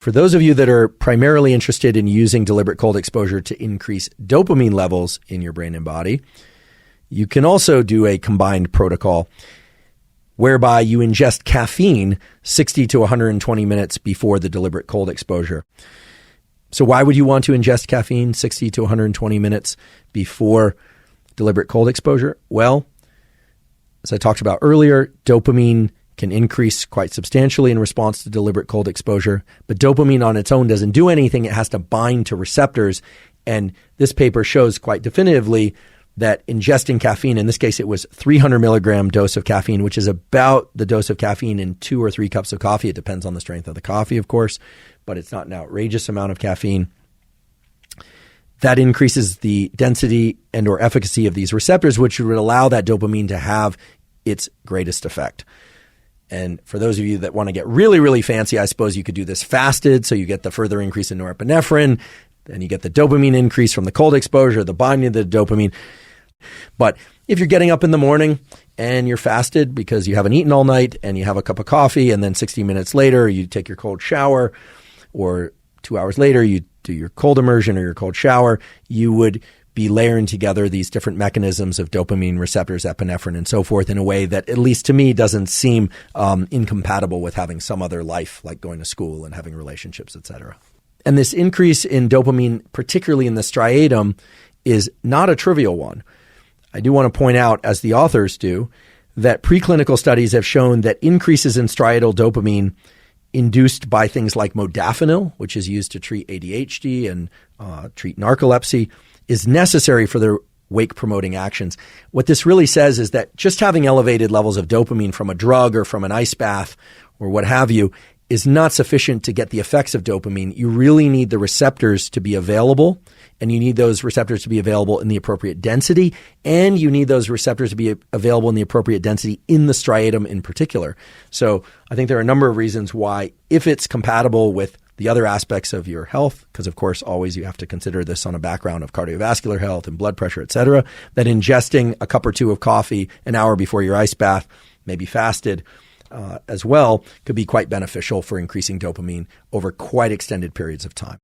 For those of you that are primarily interested in using deliberate cold exposure to increase dopamine levels in your brain and body, you can also do a combined protocol whereby you ingest caffeine 60 to 120 minutes before the deliberate cold exposure. So why would you want to ingest caffeine 60 to 120 minutes before deliberate cold exposure? Well, as I talked about earlier, dopamine can increase quite substantially in response to deliberate cold exposure, but dopamine on its own doesn't do anything. It has to bind to receptors. And this paper shows quite definitively that ingesting caffeine, in this case, it was 300 milligram dose of caffeine, which is about the dose of caffeine in 2 or 3 cups of coffee. It depends on the strength of the coffee, of course, but it's not an outrageous amount of caffeine. That increases the density and or efficacy of these receptors, which would allow that dopamine to have its greatest effect. And for those of you that want to get really, really fancy, I suppose you could do this fasted, so you get the further increase in norepinephrine, then you get the dopamine increase from the cold exposure, the binding of the dopamine. But if you're getting up in the morning and you're fasted because you haven't eaten all night and you have a cup of coffee and then 60 minutes later you take your cold shower, or 2 hours later you do your cold immersion or your cold shower, you would be layering together these different mechanisms of dopamine receptors, epinephrine, and so forth in a way that, at least to me, doesn't seem incompatible with having some other life, like going to school and having relationships, etc. And this increase in dopamine, particularly in the striatum, is not a trivial one. I do want to point out, as the authors do, that preclinical studies have shown that increases in striatal dopamine induced by things like modafinil, which is used to treat ADHD and treat narcolepsy, is necessary for their wake-promoting actions. What this really says is that just having elevated levels of dopamine from a drug or from an ice bath or what have you is not sufficient to get the effects of dopamine. You really need the receptors to be available, and you need those receptors to be available in the appropriate density, and you need those receptors to be available in the appropriate density in the striatum in particular. So I think there are a number of reasons why, if it's compatible with the other aspects of your health, because of course always you have to consider this on a background of cardiovascular health and blood pressure, et cetera, that ingesting a cup or two of coffee an hour before your ice bath, maybe fasted, as well, could be quite beneficial for increasing dopamine over quite extended periods of time.